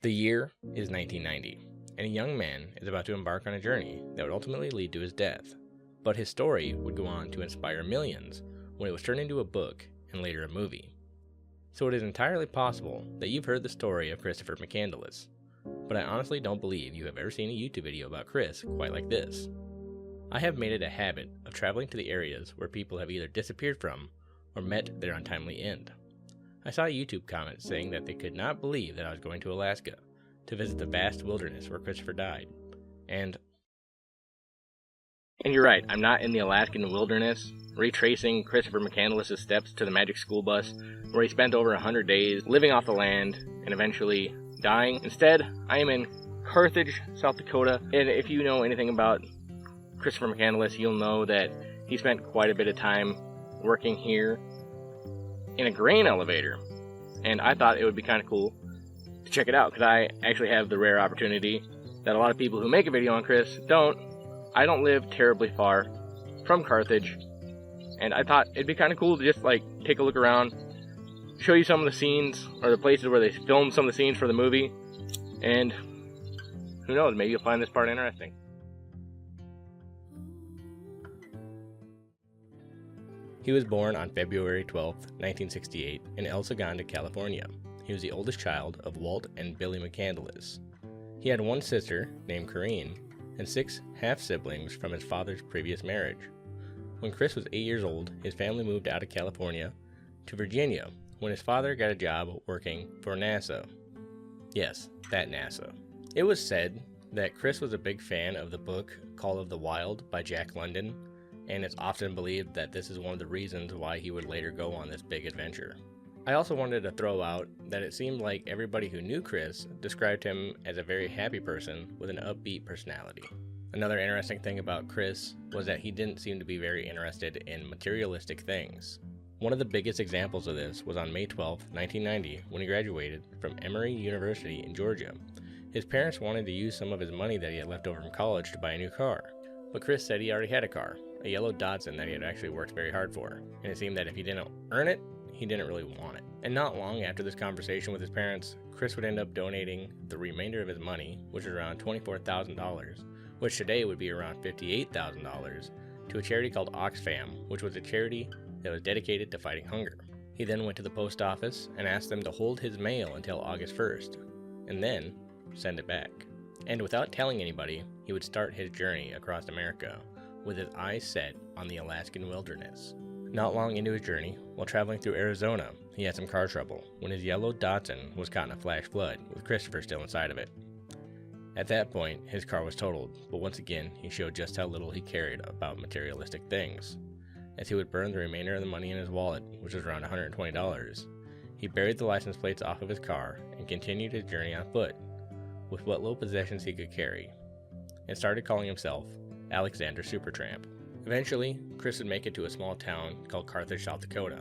The year is 1990, and a young man is about to embark on a journey that would ultimately lead to his death. But his story would go on to inspire millions when it was turned into a book and later a movie. So it is entirely possible that you've heard the story of Christopher McCandless, but I honestly don't believe you have ever seen a YouTube video about Chris quite like this. I have made it a habit of traveling to the areas where people have either disappeared from or met their untimely end. I saw a YouTube comment saying that they could not believe that I was going to Alaska to visit the vast wilderness where Christopher died. And you're right, I'm not in the Alaskan wilderness, retracing Christopher McCandless' steps to the magic school bus, where he spent over 100 days living off the land and eventually dying. Instead, I am in Carthage, South Dakota, and if you know anything about Christopher McCandless, you'll know that he spent quite a bit of time working here in a grain elevator, and I thought it would be kind of cool to check it out, because I actually have the rare opportunity that a lot of people who make a video on Chris don't. I don't live terribly far from Carthage, and I thought it'd be kind of cool to just take a look around, show you some of the scenes, or the places where they filmed some of the scenes for the movie, and who knows, maybe you'll find this part interesting. He was born on February 12, 1968 in El Segundo, California. He was the oldest child of Walt and Billy McCandless. He had one sister named Corinne and 6 half-siblings from his father's previous marriage. When Chris was 8 years old, his family moved out of California to Virginia when his father got a job working for NASA. Yes, that NASA. It was said that Chris was a big fan of the book Call of the Wild by Jack London, and it's often believed that this is one of the reasons why he would later go on this big adventure. I also wanted to throw out that it seemed like everybody who knew Chris described him as a very happy person with an upbeat personality. Another interesting thing about Chris was that he didn't seem to be very interested in materialistic things. One of the biggest examples of this was on May 12, 1990, when he graduated from Emory University in Georgia. His parents wanted to use some of his money that he had left over from college to buy a new car, but Chris said he already had a car, a yellow Datsun that he had actually worked very hard for, and it seemed that if he didn't earn it, he didn't really want it. And not long after this conversation with his parents, Chris would end up donating the remainder of his money, which was around $24,000, which today would be around $58,000, to a charity called Oxfam, which was a charity that was dedicated to fighting hunger. He then went to the post office and asked them to hold his mail until August 1st, and then send it back. And without telling anybody, he would start his journey across America, with his eyes set on the Alaskan wilderness. Not long into his journey, while traveling through Arizona, he had some car trouble when his yellow Datsun was caught in a flash flood, with Christopher still inside of it. At that point, his car was totaled, but once again, he showed just how little he cared about materialistic things. As he would burn the remainder of the money in his wallet, which was around $120, he buried the license plates off of his car and continued his journey on foot, with what little possessions he could carry, and started calling himself Alexander Supertramp. Eventually, Chris would make it to a small town called Carthage, South Dakota,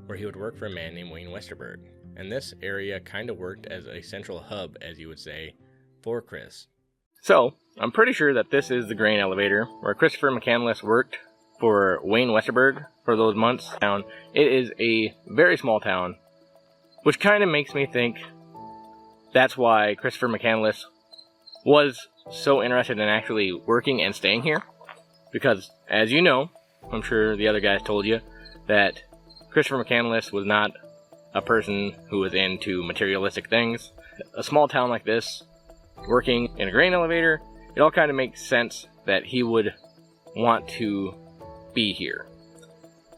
where he would work for a man named Wayne Westerburg, and this area kind of worked as a central hub, as you would say, for Chris. So, I'm pretty sure that this is the grain elevator where Christopher McCandless worked for Wayne Westerburg for those months. It is a very small town, which kind of makes me think that's why Christopher McCandless was so interested in actually working and staying here. Because, as you know, I'm sure the other guys told you, that Christopher McCandless was not a person who was into materialistic things. A small town like this, working in a grain elevator, it all kind of makes sense that he would want to be here.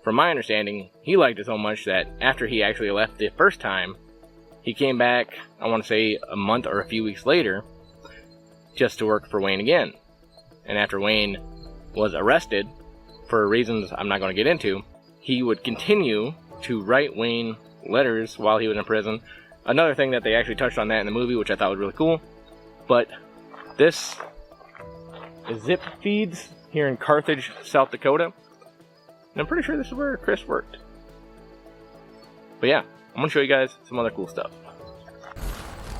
From my understanding, he liked it so much that after he actually left the first time, he came back, I want to say a month or a few weeks later, just to work for Wayne again. And after Wayne was arrested, for reasons I'm not going to get into, he would continue to write Wayne letters while he was in prison. Another thing that they actually touched on that in the movie, which I thought was really cool. But this is Zip Feeds here in Carthage, South Dakota. And I'm pretty sure this is where Chris worked. But yeah, I'm going to show you guys some other cool stuff.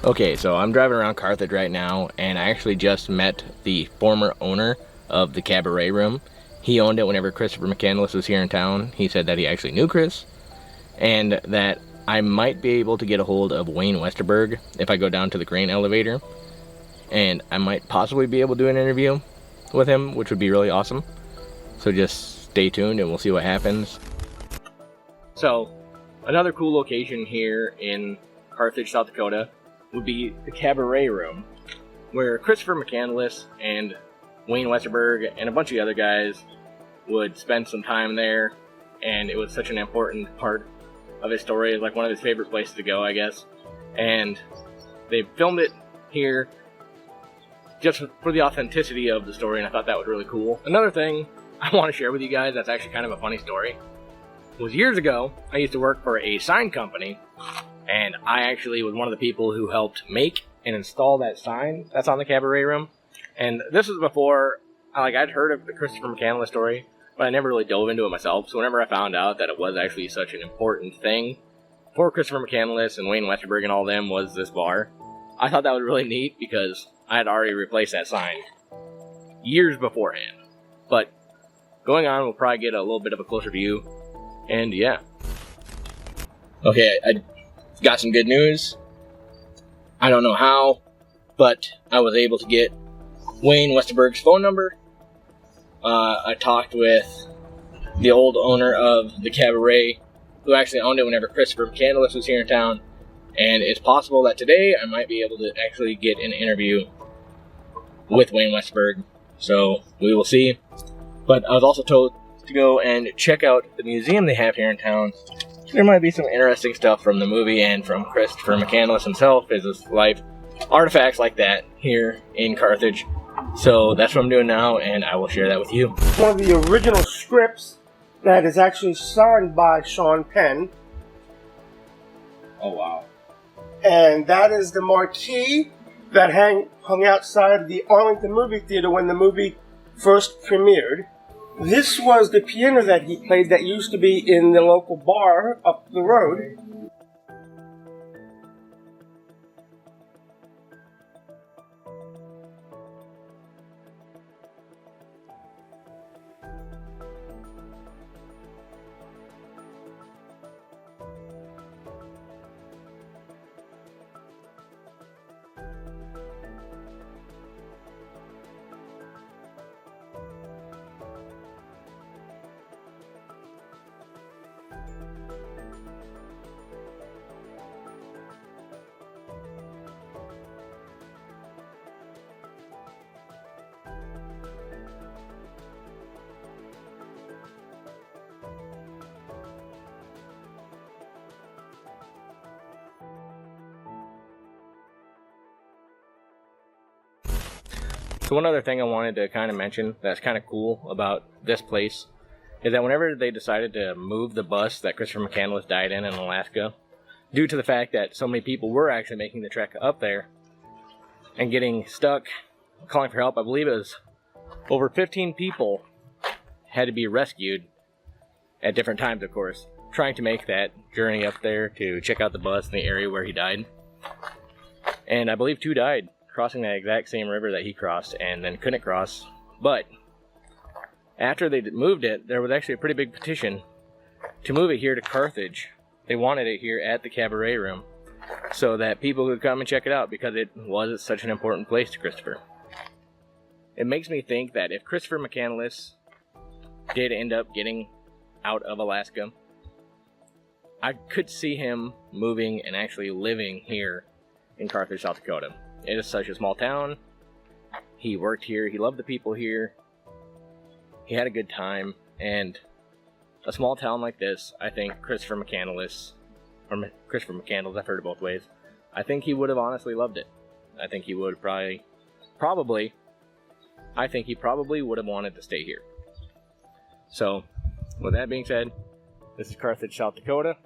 Okay, so I'm driving around Carthage right now, and I actually just met the former owner of the Cabaret Room. He owned it whenever Christopher McCandless was here in town. He said that he actually knew Chris, and that I might be able to get a hold of Wayne Westerburg if I go down to the grain elevator, and I might possibly be able to do an interview with him, which would be really awesome. So just stay tuned and we'll see what happens. So another cool location here in Carthage, South Dakota would be the Cabaret Room, where Christopher McCandless and Wayne Westerberg and a bunch of other guys would spend some time there, and it was such an important part of his story, like one of his favorite places to go, I guess. And they filmed it here just for the authenticity of the story, and I thought that was really cool. Another thing I want to share with you guys that's actually kind of a funny story was years ago, I used to work for a sign company, and I actually was one of the people who helped make and install that sign that's on the Cabaret Room. And this was before, I'd heard of the Christopher McCandless story, but I never really dove into it myself. So whenever I found out that it was actually such an important thing for Christopher McCandless and Wayne Westerberg and all them was this bar, I thought that was really neat because I had already replaced that sign years beforehand. But going on, we'll probably get a little bit of a closer view, and yeah. Okay, I got some good news. I don't know how, but I was able to get Wayne Westerberg's phone number. I talked with the old owner of the Cabaret, who actually owned it whenever Christopher McCandless was here in town, and it's possible that today I might be able to actually get an interview with Wayne Westerberg, so we will see. But I was also told to go and check out the museum they have here in town. There might be some interesting stuff from the movie and from Christopher McCandless himself, his life, artifacts like that here in Carthage. So that's what I'm doing now, and I will share that with you. One of the original scripts that is actually signed by Sean Penn. Oh, wow. And that is the marquee that hung outside the Arlington movie theater when the movie first premiered. This was the piano that he played that used to be in the local bar up the road. So one other thing I wanted to kind of mention that's kind of cool about this place is that whenever they decided to move the bus that Christopher McCandless died in Alaska, due to the fact that so many people were actually making the trek up there and getting stuck, calling for help, I believe it was over 15 people had to be rescued at different times, of course, trying to make that journey up there to check out the bus in the area where he died. And I believe 2 died crossing that exact same river that he crossed and then couldn't cross. But after they moved it, there was actually a pretty big petition to move it here to Carthage. They wanted it here at the Cabaret Room so that people could come and check it out because it was such an important place to Christopher. It makes me think that if Christopher McCandless did end up getting out of Alaska, I could see him moving and actually living here in Carthage, South Dakota. It is such a small town. He worked here. He loved the people here. He had a good time. And a small town like this, I think Christopher McCandless, I've heard it both ways. I think he would have honestly loved it. I think he would I think he probably would have wanted to stay here. So, with that being said, this is Carthage, South Dakota.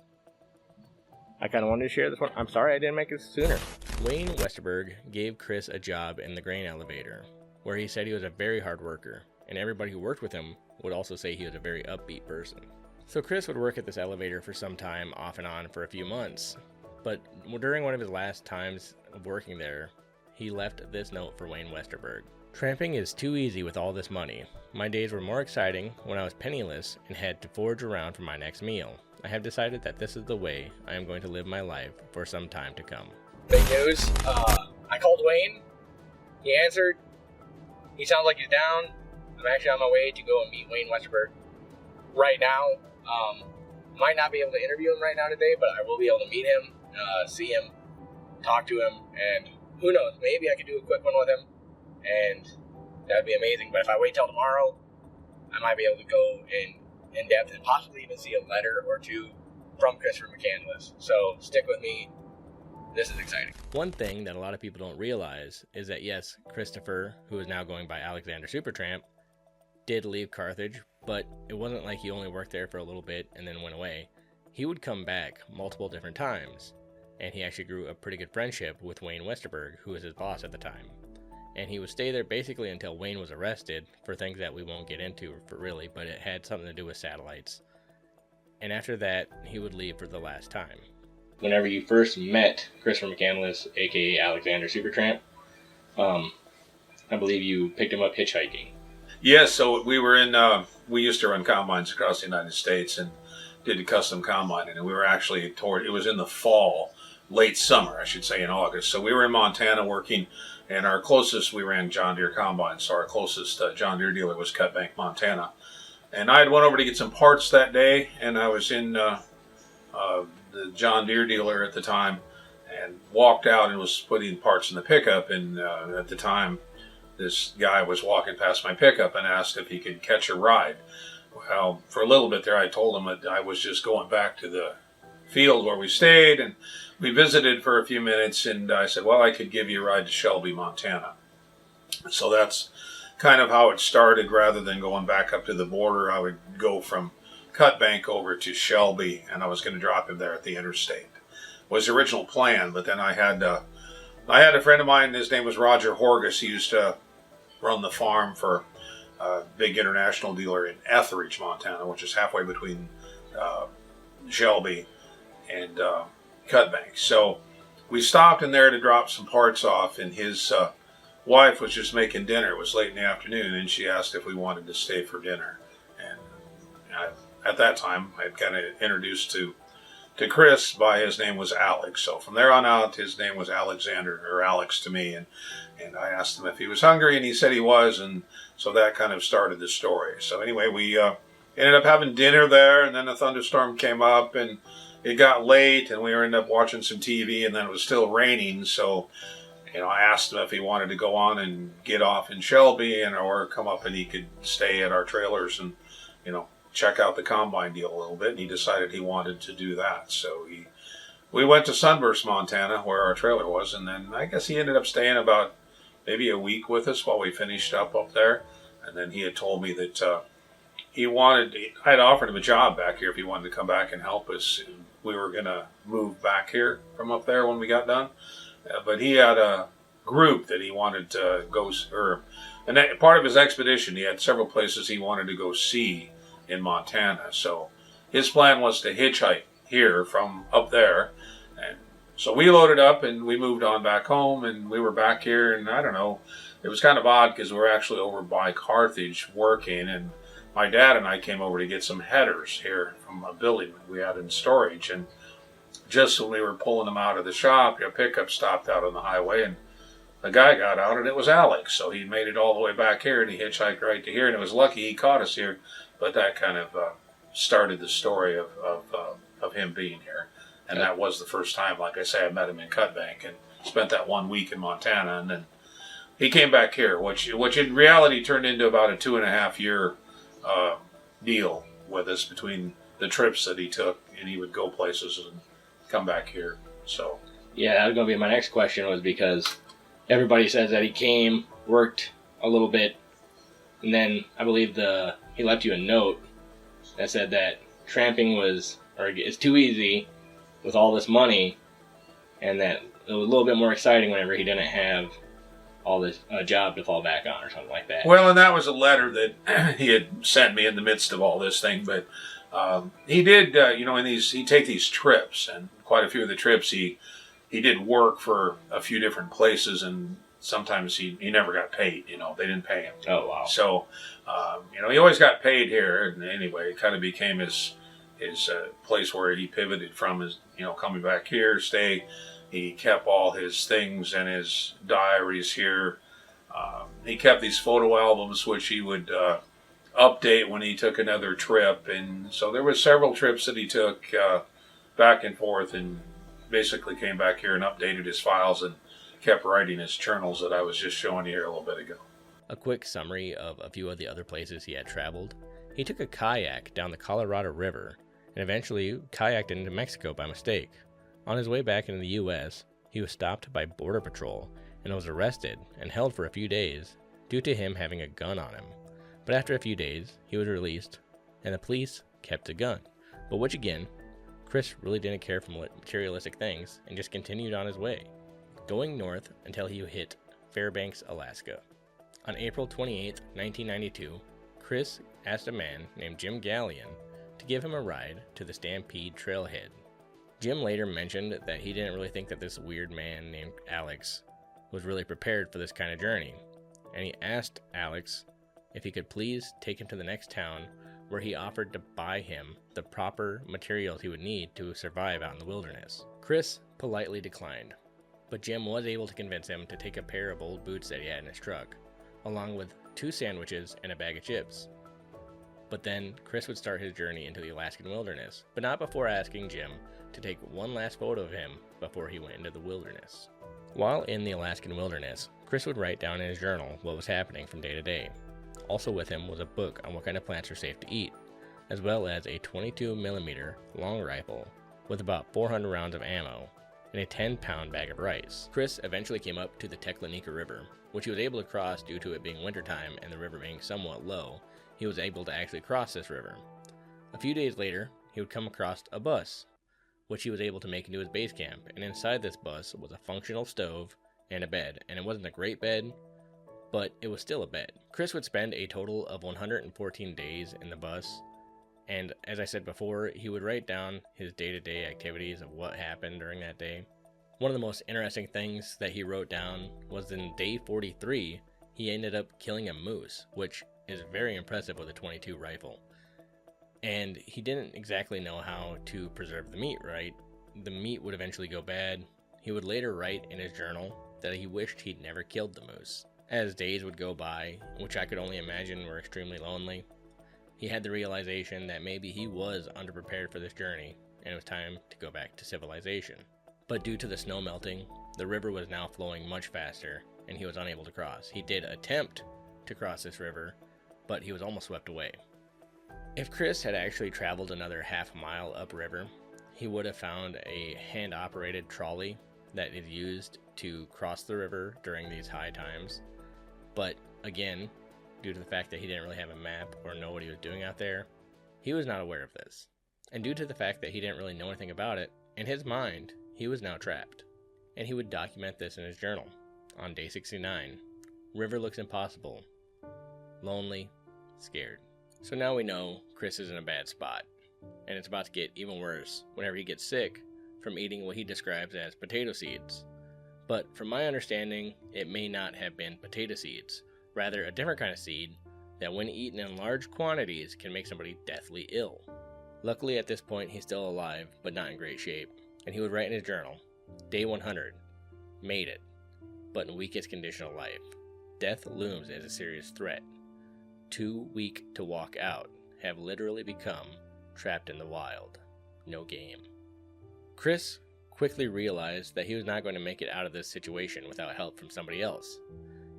I kind of wanted to share this one. I'm sorry I didn't make it sooner. Wayne Westerberg gave Chris a job in the grain elevator, where he said he was a very hard worker, and everybody who worked with him would also say he was a very upbeat person. So Chris would work at this elevator for some time, off and on, for a few months. But during one of his last times of working there, he left this note for Wayne Westerberg. Tramping is too easy with all this money. My days were more exciting when I was penniless and had to forage around for my next meal. I have decided that this is the way I am going to live my life for some time to come. Big news. I called Wayne. He answered. He sounds like he's down. I'm actually on my way to go and meet Wayne Westerburg right now. Might not be able to interview him right now today, but I will be able to meet him, see him, talk to him, and who knows, maybe I could do a quick one with him, and that'd be amazing. But if I wait till tomorrow, I might be able to go in depth and possibly even see a letter or two from Christopher McCandless. So stick with me. This is exciting. One thing that a lot of people don't realize is that yes, Christopher, who is now going by Alexander Supertramp, did leave Carthage, but it wasn't like he only worked there for a little bit and then went away. He would come back multiple different times, and he actually grew a pretty good friendship with Wayne Westerburg, who was his boss at the time. And he would stay there basically until Wayne was arrested for things that we won't get into really, but it had something to do with satellites. And after that, he would leave for the last time. Whenever you first met Christopher McCandless, aka Alexander Supertramp, I believe you picked him up hitchhiking. Yes, so we were we used to run combines across the United States and did the custom combining, and we were actually it was in the fall, late summer, I should say, in August. So we were in Montana working, and our closest, we ran John Deere combines, so our closest John Deere dealer was Cut Bank, Montana. And I had went over to get some parts that day, and I was in the John Deere dealer at the time, and walked out and was putting parts in the pickup, and at the time, this guy was walking past my pickup and asked if he could catch a ride. Well, for a little bit there, I told him that I was just going back to the field where we stayed, and we visited for a few minutes, and I said, well, I could give you a ride to Shelby, Montana. So that's kind of how it started. Rather than going back up to the border, I would go from Cut Bank over to Shelby, and I was going to drop him there at the interstate. Was the original plan, but then I had a friend of mine, his name was Roger Horgus. He used to run the farm for a big international dealer in Etheridge, Montana, which is halfway between Shelby and Cut Bank. So we stopped in there to drop some parts off, and his wife was just making dinner. It was late in the afternoon, and she asked if we wanted to stay for dinner. And at that time, I'd kind of introduced to Chris by his name was Alex. So from there on out, his name was Alexander, or Alex to me, and I asked him if he was hungry, and he said he was, and so that kind of started the story. So anyway, we ended up having dinner there, and then a thunderstorm came up, and it got late, and we ended up watching some TV, and then it was still raining, so I asked him if he wanted to go on and get off in Shelby, or come up and he could stay at our trailers and, check out the combine deal a little bit, and he decided he wanted to do that. So we went to Sunburst, Montana, where our trailer was, and then I guess he ended up staying about maybe a week with us while we finished up there. And then he had told me that I had offered him a job back here if he wanted to come back and help us. We were going to move back here from up there when we got done. But he had a group that he wanted to go, and part of his expedition, he had several places he wanted to go see in Montana. So his plan was to hitchhike here from up there. And so we loaded up and we moved on back home, and we were back here, and I don't know, it was kind of odd because we were actually over by Carthage working, and my dad and I came over to get some headers here from a building we had in storage, and just when we were pulling them out of the shop, a pickup stopped out on the highway, and a guy got out, and it was Alex. So he made it all the way back here, and he hitchhiked right to here, and it was lucky he caught us here. But that kind of started the story of him being here. And that was the first time, like I say, I met him in Cut Bank and spent that 1 week in Montana. And then he came back here, which in reality turned into about a 2.5 year deal with us between the trips that he took. And he would go places and come back here. So yeah, that was going to be my next question, was because everybody says that he came, worked a little bit, and then I believe he left you a note that said that tramping is too easy with all this money, and that it was a little bit more exciting whenever he didn't have all this job to fall back on or something like that. Well, and that was a letter that he had sent me in the midst of all this thing. But he did, he'd take these trips, and quite a few of the trips he did work for a few different places, and sometimes he never got paid. They didn't pay him. Oh, wow. So, he always got paid here, and anyway, it kind of became his his place where he pivoted from, is, coming back here, stay. He kept all his things and his diaries here. He kept these photo albums, which he would update when he took another trip. And so there were several trips that he took back and forth, and basically came back here and updated his files and kept writing his journals that I was just showing you here a little bit ago. A quick summary of a few of the other places he had traveled. He took a kayak down the Colorado River and eventually kayaked into Mexico by mistake. On his way back into the U.S., he was stopped by Border Patrol and was arrested and held for a few days due to him having a gun on him. But after a few days, he was released, and the police kept the gun. But which again, Chris really didn't care for materialistic things and just continued on his way, going north until he hit Fairbanks, Alaska. On April 28, 1992, Chris asked a man named Jim Gallion to give him a ride to the Stampede Trailhead. Jim later mentioned that he didn't really think that this weird man named Alex was really prepared for this kind of journey, and he asked Alex if he could please take him to the next town, where he offered to buy him the proper materials he would need to survive out in the wilderness. Chris politely declined, but Jim was able to convince him to take a pair of old boots that he had in his truck, along with 2 sandwiches and a bag of chips. But then Chris would start his journey into the Alaskan wilderness, but not before asking Jim to take one last photo of him before he went into the wilderness. While in the Alaskan wilderness, Chris would write down in his journal what was happening from day to day. Also with him was a book on what kind of plants are safe to eat, as well as a 22mm long rifle with about 400 rounds of ammo and a 10-pound bag of rice. Chris eventually came up to the Teclanica River, which he was able to cross due to it being wintertime and the river being somewhat low. He was able to actually cross this river. A few days later, he would come across a bus, which he was able to make into his base camp, and inside this bus was a functional stove and a bed, and it wasn't a great bed, but it was still a bed. Chris would spend a total of 114 days in the bus, and as I said before, he would write down his day-to-day activities of what happened during that day. One of the most interesting things that he wrote down was in day 43, he ended up killing a moose, which is very impressive with a .22 rifle. And he didn't exactly know how to preserve the meat right. The meat would eventually go bad. He would later write in his journal that he wished he'd never killed the moose. As days would go by, which I could only imagine were extremely lonely, he had the realization that maybe he was underprepared for this journey, and it was time to go back to civilization. But due to the snow melting, the river was now flowing much faster, and he was unable to cross. He did attempt to cross this river, but he was almost swept away. If Chris had actually traveled another half mile upriver, he would have found a hand-operated trolley that is used to cross the river during these high times. But again, due to the fact that he didn't really have a map or know what he was doing out there, he was not aware of this. And due to the fact that he didn't really know anything about it, in his mind, he was now trapped. And he would document this in his journal. On day 69, river looks impossible, lonely, scared. So now we know Chris is in a bad spot, and it's about to get even worse whenever he gets sick from eating what he describes as potato seeds. But from my understanding, it may not have been potato seeds, rather a different kind of seed that when eaten in large quantities can make somebody deathly ill. Luckily at this point he's still alive, but not in great shape, and he would write in his journal, Day 100, made it, but in weakest condition of life. Death looms as a serious threat. Too weak to walk out, have literally become trapped in the wild. No game. Chris quickly realized that he was not going to make it out of this situation without help from somebody else,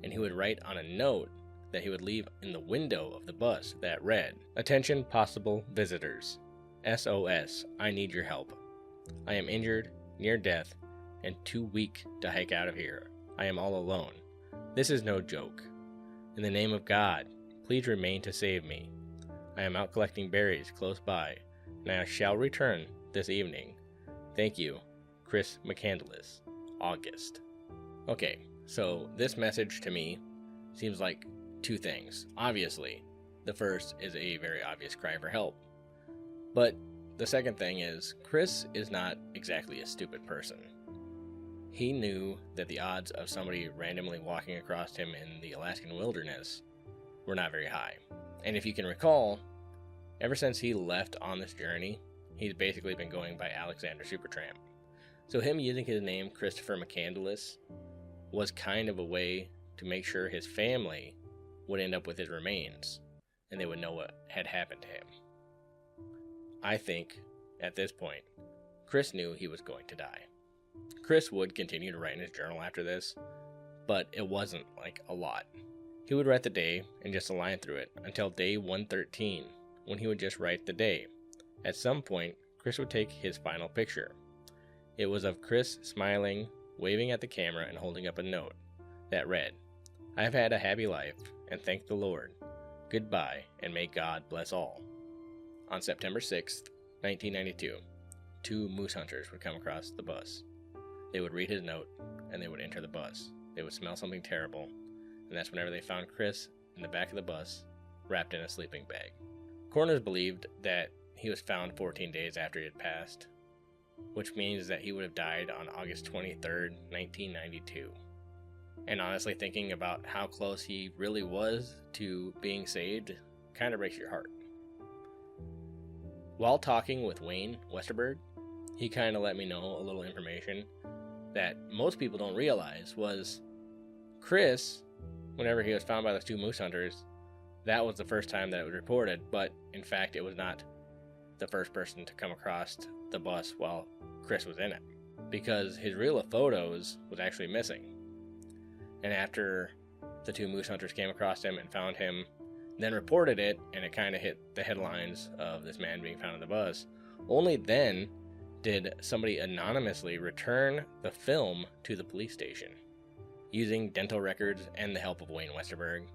and he would write on a note that he would leave in the window of the bus that read, Attention possible visitors. SOS, I need your help. I am injured, near death, and too weak to hike out of here. I am all alone. This is no joke. In the name of God, please remain to save me. I am out collecting berries close by, and I shall return this evening. Thank you, Chris McCandless. August. Okay, so this message to me seems like two things. Obviously, the first is a very obvious cry for help. But the second thing is, Chris is not exactly a stupid person. He knew that the odds of somebody randomly walking across him in the Alaskan wilderness were not very high. And if you can recall, ever since he left on this journey, he's basically been going by Alexander Supertramp. So him using his name Christopher McCandless was kind of a way to make sure his family would end up with his remains and they would know what had happened to him. I think, at this point, Chris knew he was going to die. Chris would continue to write in his journal after this, but it wasn't like a lot. He would write the day and just a line through it until day 113, when he would just write the day. At some point, Chris would take his final picture. It was of Chris smiling, waving at the camera, and holding up a note that read, "I have had a happy life, and thank the Lord. Goodbye, and may God bless all." On September 6th, 1992, 2 moose hunters would come across the bus. They would read his note, and they would enter the bus. They would smell something terrible, and that's whenever they found Chris in the back of the bus, wrapped in a sleeping bag. Coroners believed that he was found 14 days after he had passed, which means that he would have died on August 23rd, 1992. And honestly, thinking about how close he really was to being saved kind of breaks your heart. While talking with Wayne Westerburg, he kind of let me know a little information that most people don't realize was Chris, whenever he was found by those 2 moose hunters, that was the first time that it was reported, but in fact it was not the first person to come across the bus while Chris was in it, because his reel of photos was actually missing. And after the 2 moose hunters came across him and found him, then reported it, and it kind of hit the headlines of this man being found on the bus, only then did somebody anonymously return the film to the police station. Using dental records and the help of Wayne Westerburg,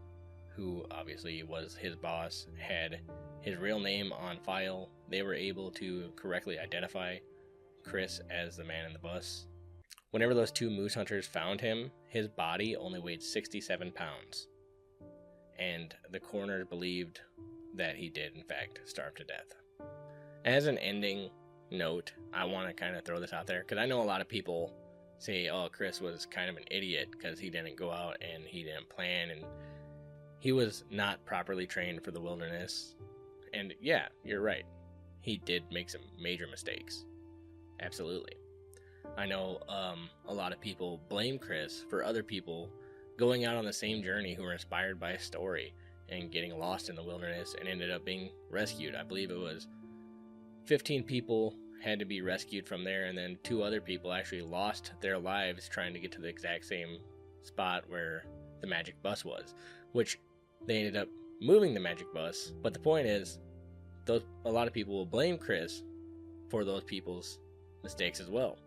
who obviously was his boss, had his real name on file, they were able to correctly identify Chris as the man in the bus. Whenever those 2 moose hunters found him, his body only weighed 67 pounds. And the coroner believed that he did, in fact, starve to death. As an ending note, I want to kind of throw this out there, because I know a lot of people say, oh, Chris was kind of an idiot because he didn't go out and he didn't plan and he was not properly trained for the wilderness. And yeah, you're right. He did make some major mistakes. Absolutely. I know a lot of people blame Chris for other people going out on the same journey who were inspired by his story and getting lost in the wilderness and ended up being rescued. I believe it was 15 people had to be rescued from there, and then 2 other people actually lost their lives trying to get to the exact same spot where the magic bus was, which they ended up moving the magic bus. But the point is, a lot of people will blame Chris for those people's mistakes as well.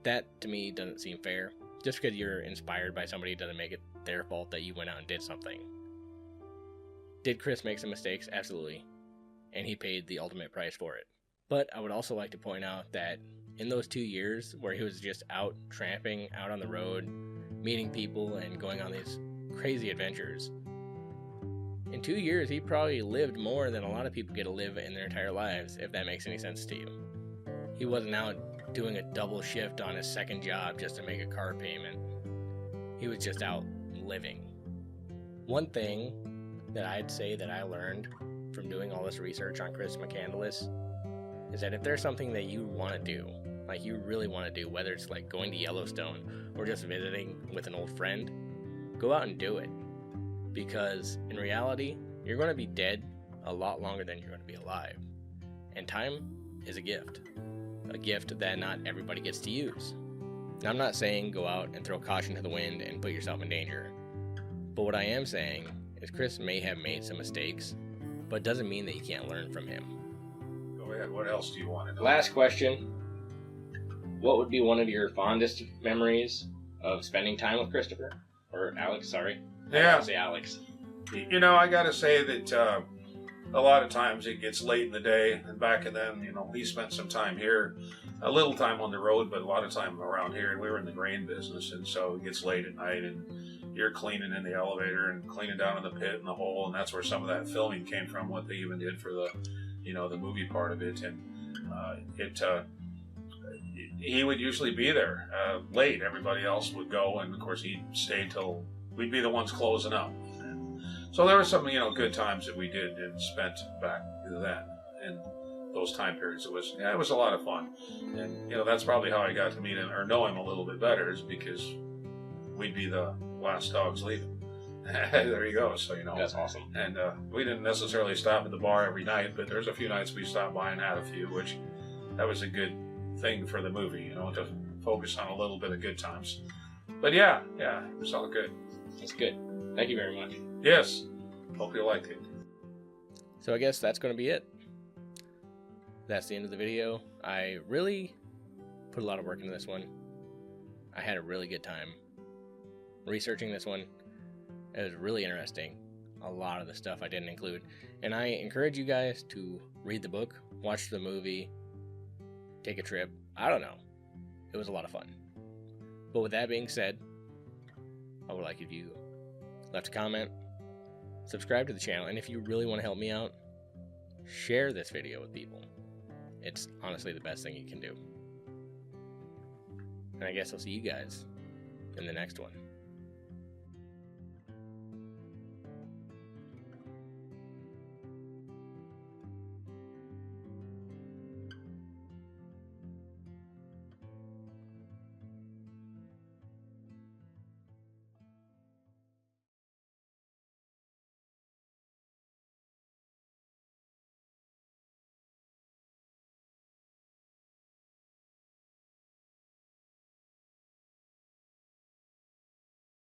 That to me doesn't seem fair. Just because you're inspired by somebody doesn't make it their fault that you went out and did something. Did Chris make some mistakes? Absolutely. And he paid the ultimate price for it. But I would also like to point out that in those 2 years where he was just out tramping, out on the road, meeting people and going on these crazy adventures, in 2 years he probably lived more than a lot of people get to live in their entire lives, if that makes any sense to you. He wasn't out doing a double shift on his second job just to make a car payment. He was just out living. One thing that I'd say that I learned from doing all this research on Chris McCandless is that if there's something that you want to do, like you really want to do, whether it's like going to Yellowstone or just visiting with an old friend, go out and do it. Because in reality, you're going to be dead a lot longer than you're going to be alive. And time is a gift that not everybody gets to use. Now, I'm not saying go out and throw caution to the wind and put yourself in danger. But what I am saying is Chris may have made some mistakes, but it doesn't mean that you can't learn from him. Go ahead. What else do you want to know? Last question. What would be one of your fondest memories of spending time with Christopher? Or Alex, sorry. Yeah. I say Alex. You know, I got to say that a lot of times it gets late in the day, and back then, we spent some time here, a little time on the road, but a lot of time around here, and we were in the grain business, and so it gets late at night, and you're cleaning in the elevator and cleaning down in the pit and the hole, and that's where some of that filming came from, what they even did for the, the movie part of it, and he would usually be there late. Everybody else would go, and of course he'd stay till we'd be the ones closing up. And so there were some, good times that we did and spent back then. And those time periods. It was a lot of fun, and that's probably how I got to meet him or know him a little bit better, is because we'd be the last dogs leaving. There you go. So That's awesome. And we didn't necessarily stop at the bar every night, but there's a few nights we stopped by and had a few, which that was a good thing for the movie, to focus on a little bit of good times. But yeah, it was all good. That's good. Thank you very much. Yes. Hope you liked it. So I guess that's going to be it. That's the end of the video. I really put a lot of work into this one. I had a really good time researching this one. It was really interesting. A lot of the stuff I didn't include. And I encourage you guys to read the book, watch the movie, take a trip. I don't know. It was a lot of fun. But with that being said, I would like if you left a comment, subscribe to the channel, and if you really want to help me out, share this video with people. It's honestly the best thing you can do. And I guess I'll see you guys in the next one.